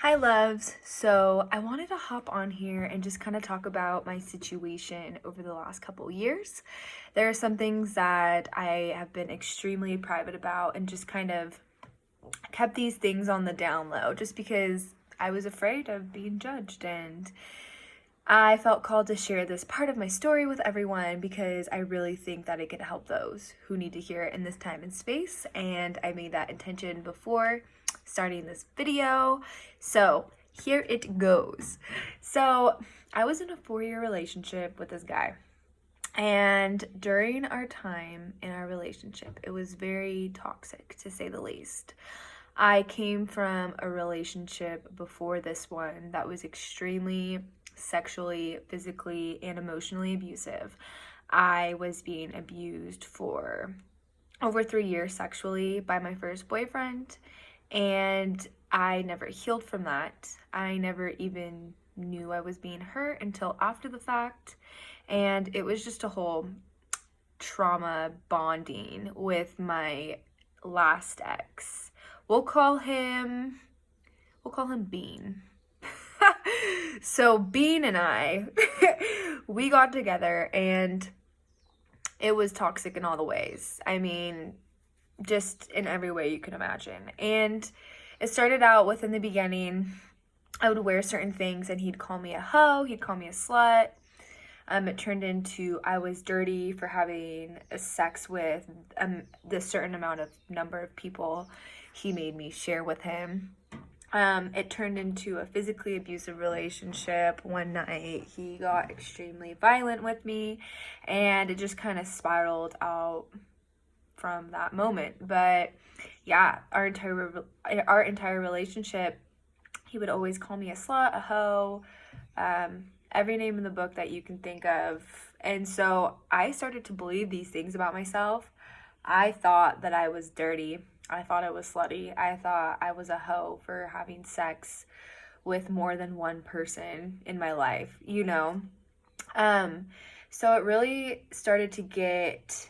Hi, loves. So, I wanted to hop on here and just kind of talk about my situation over the last couple years. There are some things that I have been extremely private about and just kind of kept these things on the down low just because I was afraid of being judged, and I felt called to share this part of my story with everyone because I really think that it could help those who need to hear it in this time and space. And I made that intention before starting this video. So here it goes. So I was in a 4-year relationship with this guy. And during our time in our relationship, it was very toxic, to say the least. I came from a relationship before this one that was extremely sexually, physically, and emotionally abusive. I was being abused for over 3 years sexually by my first boyfriend, and I never healed from that. I never even knew I was being hurt until after the fact, and it was just a whole trauma bonding with my last ex. We'll call him Bean. So Bean and I we got together, and it was toxic in all the ways. I mean, just in every way you can imagine. And it started out with, in the beginning, I would wear certain things and he'd call me a hoe, he'd call me a slut. It turned into I was dirty for having sex with this certain amount of number of people he made me share with him. It turned into a physically abusive relationship. One night he got extremely violent with me, and it just kind of spiraled out from that moment. But yeah, our entire relationship, he would always call me a slut, a hoe, every name in the book that you can think of. And so I started to believe these things about myself. I thought that I was dirty. I thought I was slutty. I thought I was a hoe for having sex with more than one person in my life, you know? So it really started to get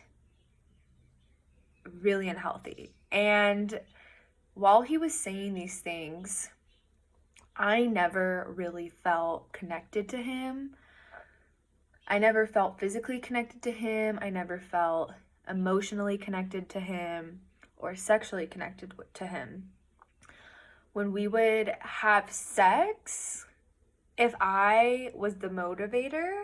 really unhealthy. And while he was saying these things, I never really felt connected to him. I never felt physically connected to him. I never felt emotionally connected to him or sexually connected to him. When we would have sex, if I was the motivator,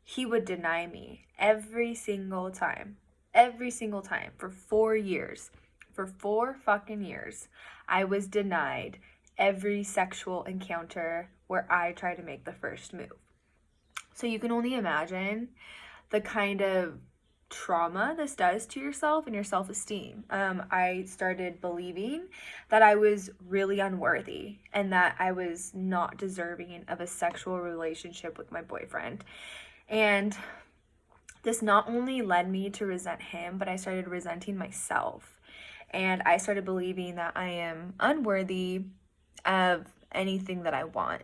he would deny me every single time. Every single time for 4 years. For 4 fucking years, I was denied every sexual encounter where I tried to make the first move. So you can only imagine the kind of trauma this does to yourself and your self-esteem. I started believing that I was really unworthy and that I was not deserving of a sexual relationship with my boyfriend. And this not only led me to resent him, but I started resenting myself. And I started believing that I am unworthy of anything that I want.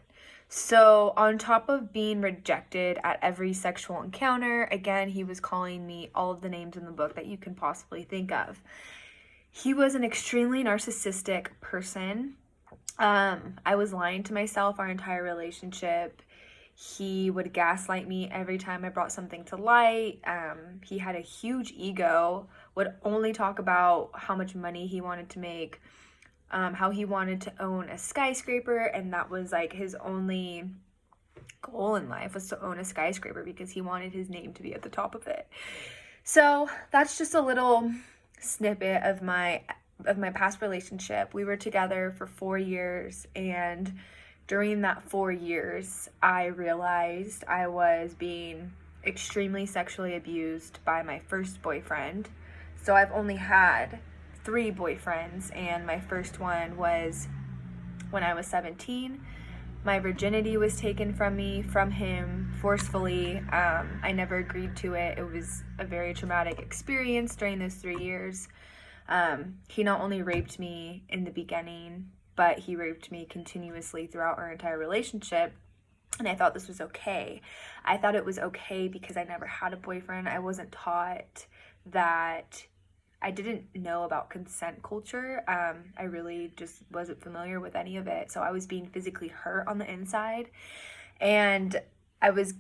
So, on top of being rejected at every sexual encounter, again, he was calling me all of the names in the book that you can possibly think of. He was an extremely narcissistic person. I was lying to myself our entire relationship. He would gaslight me every time I brought something to light. He had a huge ego, would only talk about how much money he wanted to make, how he wanted to own a skyscraper, and that was like his only goal in life, was to own a skyscraper because he wanted his name to be at the top of it. So that's just a little snippet of my past relationship. We were together for 4 years, and during that 4 years, I realized I was being extremely sexually abused by my first boyfriend. So I've only had 3 boyfriends, and my first one was when I was 17. My virginity was taken from me, from him, forcefully. I never agreed to it. It was a very traumatic experience during those 3 years. He not only raped me in the beginning, but he raped me continuously throughout our entire relationship. And I thought this was okay. I thought it was okay because I never had a boyfriend. I wasn't taught that I didn't know about consent culture. I really just wasn't familiar with any of it. So I was being physically hurt on the inside, and I was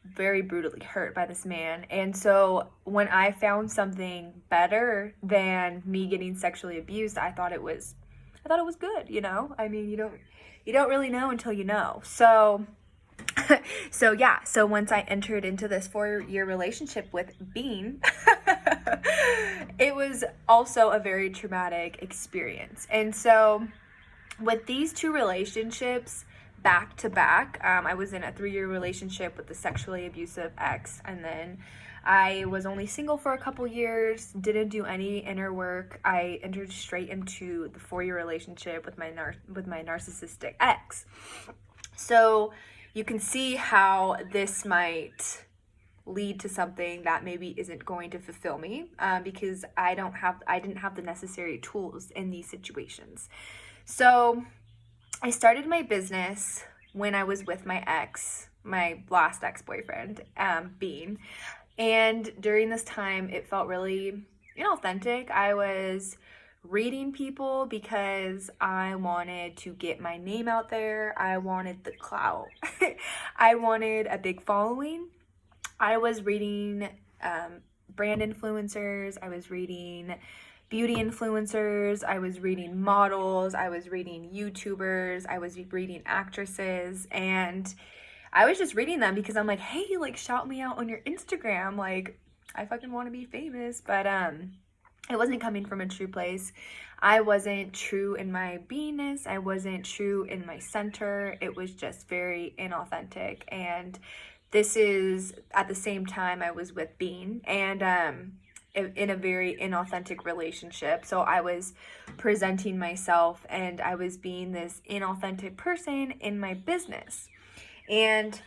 very brutally hurt by this man. And so when I found something better than me getting sexually abused, I thought it was good, you know? I mean, you don't really know until you know. So so once I entered into this 4-year relationship with Bean, it was also a very traumatic experience. And so with these two relationships back to back, I was in a 3-year relationship with the sexually abusive ex, and then I was only single for a couple years, didn't do any inner work. I entered straight into the 4-year relationship with my narcissistic ex. So you can see how this might lead to something that maybe isn't going to fulfill me, because I didn't have the necessary tools in these situations. So I started my business when I was with my last ex-boyfriend, Bean. And during this time, it felt really inauthentic. I was reading people because I wanted to get my name out there. I wanted the clout. I wanted a big following. I was reading brand influencers. I was reading beauty influencers. I was reading models. I was reading YouTubers. I was reading actresses. And I was just reading them because I'm like, hey, like, shout me out on your Instagram. Like, I fucking want to be famous. But it wasn't coming from a true place. I wasn't true in my beingness. I wasn't true in my center. It was just very inauthentic. And this is at the same time I was with Bean, and in a very inauthentic relationship. So I was presenting myself and I was being this inauthentic person in my business. And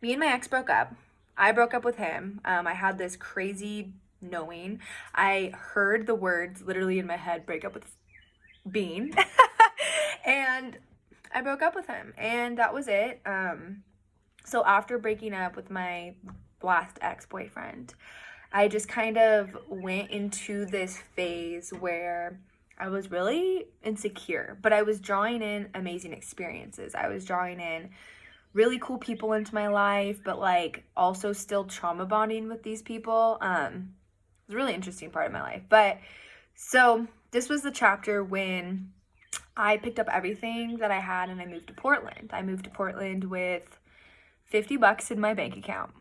me and my ex broke up. I broke up with him. I had this crazy knowing. I heard the words literally in my head, break up with Bean. And I broke up with him, and that was it. So after breaking up with my last ex-boyfriend, I just kind of went into this phase where I was really insecure, but I was drawing in amazing experiences. I was drawing in really cool people into my life, but like also still trauma bonding with these people. It was a really interesting part of my life. But so this was the chapter when I picked up everything that I had and I moved to Portland. I moved to Portland with $50 in my bank account.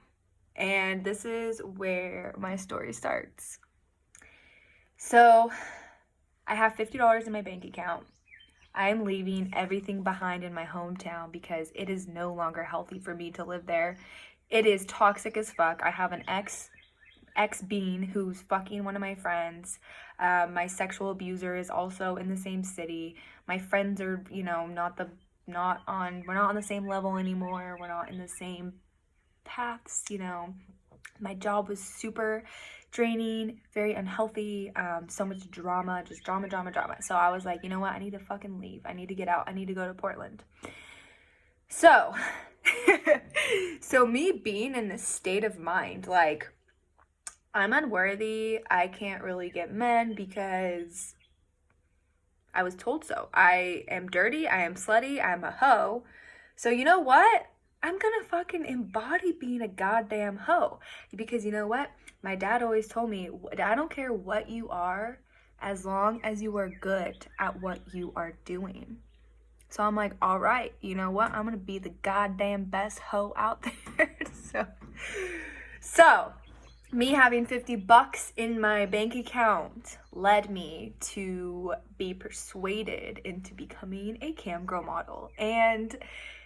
And this is where my story starts. So I have $50 in my bank account. I am leaving everything behind in my hometown because it is no longer healthy for me to live there. It is toxic as fuck. I have an ex-Bean who's fucking one of my friends. My sexual abuser is also in the same city. My friends are, we're not on the same level anymore. We're not in the same paths, My job was super draining, very unhealthy, so much drama, just drama. So I was like, you know what? I need to fucking leave. I need to get out. I need to go to Portland. So, so me being in this state of mind, like, I'm unworthy. I can't really get men because I was told so. I am dirty. I am slutty. I'm a hoe. So you know what? I'm gonna fucking embody being a goddamn hoe. Because you know what? My dad always told me, I don't care what you are, as long as you are good at what you are doing. So I'm like, all right, you know what? I'm gonna be the goddamn best hoe out there. So me having $50 in my bank account led me to be persuaded into becoming a cam girl model. And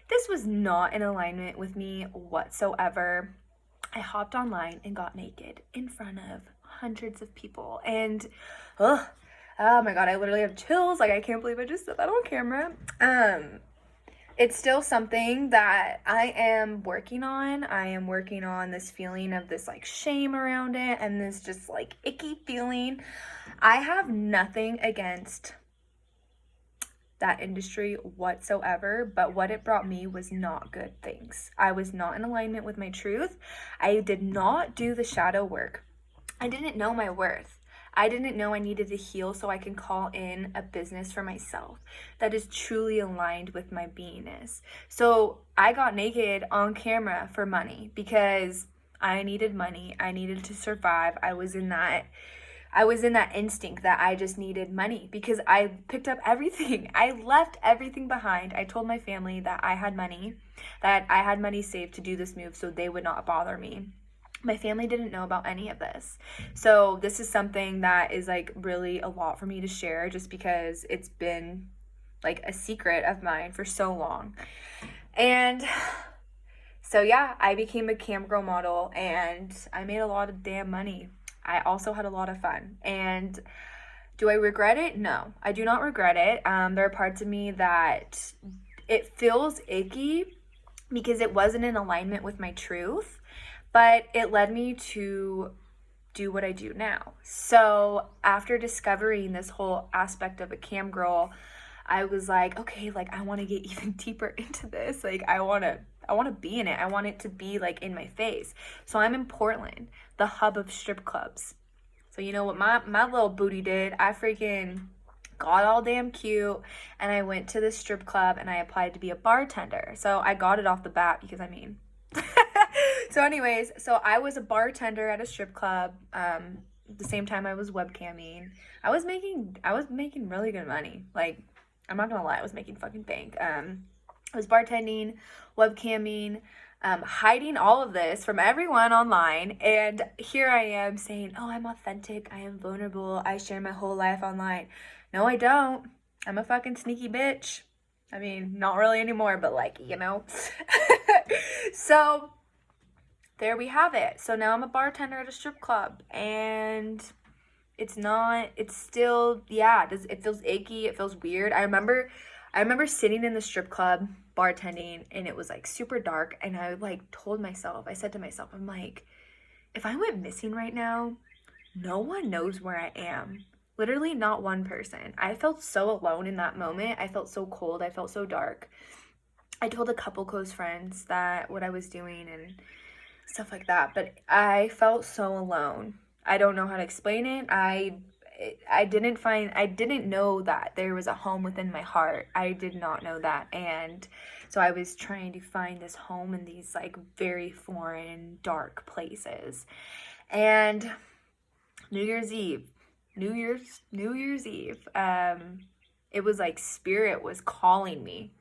this was not in alignment with me whatsoever. I hopped online and got naked in front of hundreds of people. And oh my God, I literally have chills. Like, I can't believe I just said that on camera. It's still something that I am working on. I am working on this feeling of this like shame around it and this just like icky feeling. I have nothing against that industry whatsoever, but what it brought me was not good things. I was not in alignment with my truth. I did not do the shadow work. I didn't know my worth. I didn't know I needed to heal so I can call in a business for myself that is truly aligned with my beingness. So I got naked on camera for money because I needed money. I needed to survive. I was in that instinct that I just needed money because I picked up everything. I left everything behind. I told my family that I had money saved to do this move so they would not bother me. My family didn't know about any of this. So this is something that is like really a lot for me to share just because it's been like a secret of mine for so long. And so yeah, I became a cam girl model and I made a lot of damn money. I also had a lot of fun. And do I regret it? No, I do not regret it. There are parts of me that it feels icky because it wasn't in alignment with my truth, but it led me to do what I do now. So after discovering this whole aspect of a cam girl, I was like, okay, like I want to get even deeper into this. Like I want to be in it. I want it to be like in my face. So I'm in Portland, the hub of strip clubs. So you know what my little booty did? I freaking got all damn cute and I went to the strip club and I applied to be a bartender. So I got it off the bat because I mean so anyways, so I was a bartender at a strip club. The same time I was webcamming. I was making really good money. Like, I'm not gonna lie, I was making fucking bank. I was bartending, webcamming, hiding all of this from everyone online, and here I am saying, oh, I'm authentic, I am vulnerable, I share my whole life online. No, I don't. I'm a fucking sneaky bitch. I mean, not really anymore, but like, you know. So there we have it. So now I'm a bartender at a strip club and it feels icky, it feels weird. I remember sitting in the strip club bartending and it was like super dark and I said to myself, I'm like, if I went missing right now, no one knows where I am. Literally not one person. I felt so alone in that moment. I felt so cold. I felt so dark. I told a couple close friends that what I was doing and stuff like that, but I felt so alone. I don't know how to explain it. I didn't know that there was a home within my heart. I did not know that. And so I was trying to find this home in these like very foreign, dark places. And New Year's Eve, it was like spirit was calling me,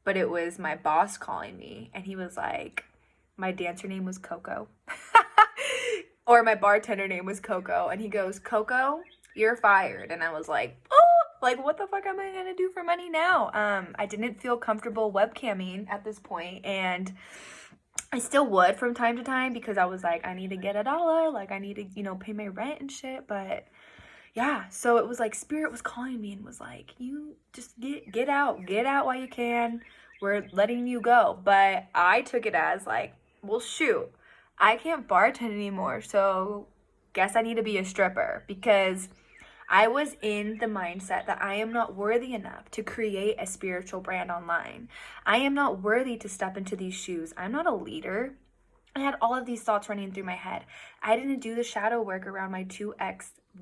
but it was my boss calling me. And he was like, my dancer name was Coco. Or my bartender name was Coco. And he goes, Coco, you're fired. And I was like, oh, like what the fuck am I gonna do for money now? I didn't feel comfortable webcamming at this point, and I still would from time to time because I was like, I need to get $1, like I need to, pay my rent and shit. But yeah, so it was like spirit was calling me and was like, you just get out while you can. We're letting you go. But I took it as like, well, shoot, I can't bartend anymore, so guess I need to be a stripper, because I was in the mindset that I am not worthy enough to create a spiritual brand online. I am not worthy to step into these shoes. I'm not a leader. I had all of these thoughts running through my head. I didn't do the shadow work around my 2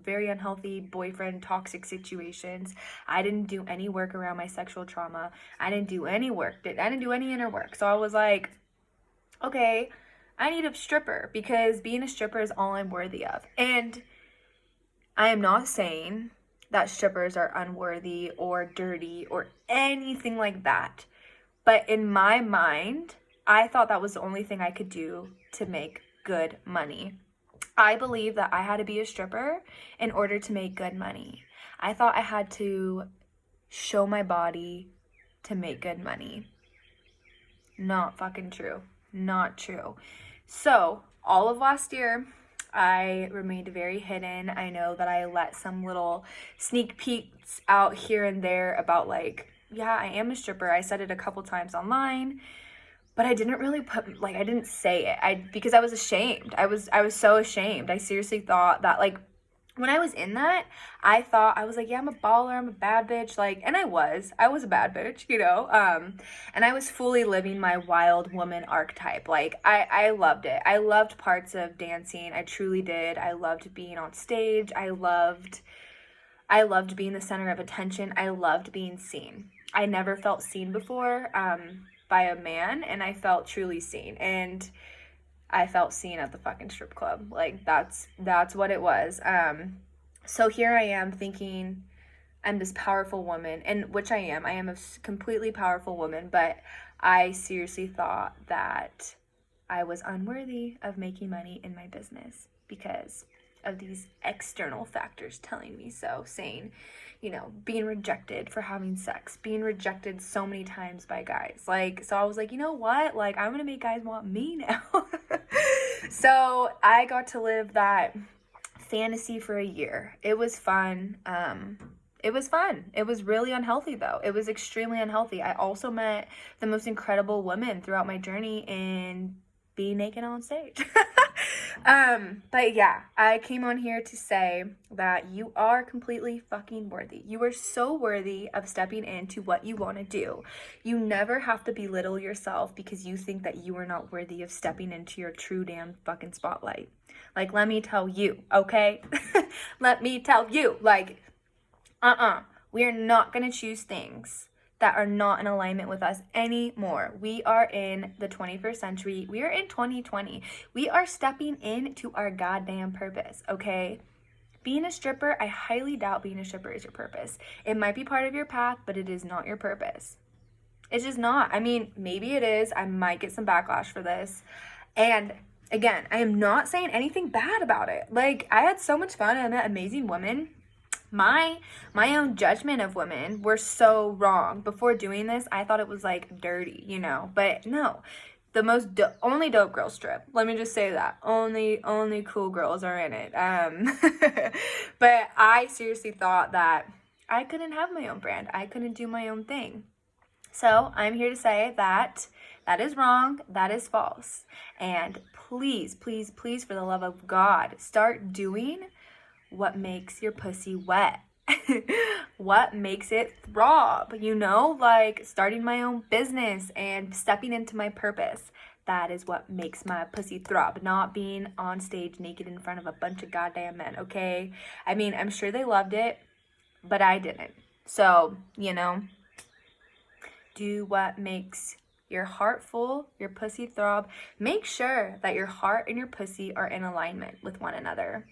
very unhealthy boyfriend toxic situations. I didn't do any work around my sexual trauma. I didn't do any work. I didn't do any inner work. So I was like, okay, I need a stripper because being a stripper is all I'm worthy of. And I am not saying that strippers are unworthy or dirty or anything like that. But in my mind, I thought that was the only thing I could do to make good money. I believe that I had to be a stripper in order to make good money. I thought I had to show my body to make good money. Not fucking true. Not true. So, all of last year, I remained very hidden. I know that I let some little sneak peeks out here and there about like, yeah, I am a stripper. I said it a couple times online, but I didn't really I didn't say it. Because I was ashamed. I was so ashamed. I seriously thought that like when I was in that, I thought, I was like, yeah, I'm a baller, I'm a bad bitch, like, and I was a bad bitch, you know, and I was fully living my wild woman archetype. Like, I loved it. I loved parts of dancing. I truly did. I loved being on stage. I loved being the center of attention. I loved being seen. I never felt seen before, by a man, and I felt truly seen. And I felt seen at the fucking strip club. Like, that's what it was. So here I am thinking I'm this powerful woman, and which I am. I am a completely powerful woman, but I seriously thought that I was unworthy of making money in my business because of these external factors telling me so, saying, you know, being rejected for having sex, being rejected so many times by guys. Like, so I was like, you know what? Like, I'm gonna make guys want me now. So I got to live that fantasy for a year. It was fun. It was fun. It was really unhealthy, though. It was extremely unhealthy. I also met the most incredible women throughout my journey in being naked on stage. But yeah, I came on here to say that you are completely fucking worthy. You are so worthy of stepping into what you want to do. You never have to belittle yourself because you think that you are not worthy of stepping into your true damn fucking spotlight. Like, let me tell you, okay? Let me tell you, like, we are not going to choose things that are not in alignment with us anymore. We are in the 21st century. We are in 2020. We are stepping into our goddamn purpose, okay? Being a stripper, I highly doubt being a stripper is your purpose. It might be part of your path, but it is not your purpose. It's just not. I mean, maybe it is. I might get some backlash for this. And again, I am not saying anything bad about it. Like, I had so much fun. I met amazing women. My own judgment of women were so wrong. Before doing this, I thought it was like dirty, you know, but no. The most only dope girl strip. Let me just say that. Only cool girls are in it. But I seriously thought that I couldn't have my own brand. I couldn't do my own thing. So I'm here to say that that is wrong, that is false. And please, please, please, for the love of God, start doing what makes your pussy wet. What makes it throb, you know, like starting my own business and stepping into my purpose. That is what makes my pussy throb, not being on stage naked in front of a bunch of goddamn men, okay? I mean, I'm sure they loved it, but I didn't. So, you know, do what makes your heart full, your pussy throb. Make sure that your heart and your pussy are in alignment with one another.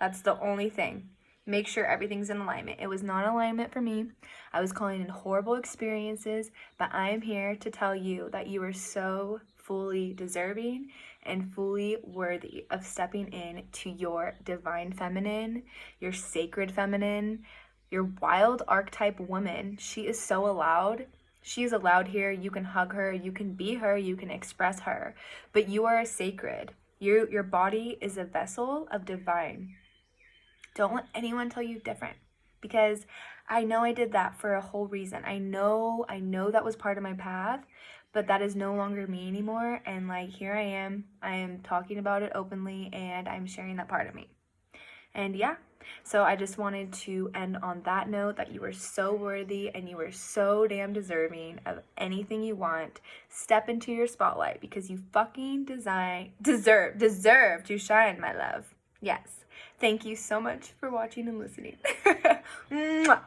That's the only thing. Make sure everything's in alignment. It was not in alignment for me. I was calling in horrible experiences, but I am here to tell you that you are so fully deserving and fully worthy of stepping in to your divine feminine, your sacred feminine, your wild archetype woman. She is so allowed. She is allowed here. You can hug her, you can be her, you can express her, but you are a sacred. Your body is a vessel of divine. Don't let anyone tell you different, because I know I did that for a whole reason. I know that was part of my path, but that is no longer me anymore. And like, here I am talking about it openly, and I'm sharing that part of me. And yeah, so I just wanted to end on that note, that you are so worthy and you are so damn deserving of anything you want. Step into your spotlight because you fucking deserve to shine, my love. Yes. Thank you so much for watching and listening. Mwah.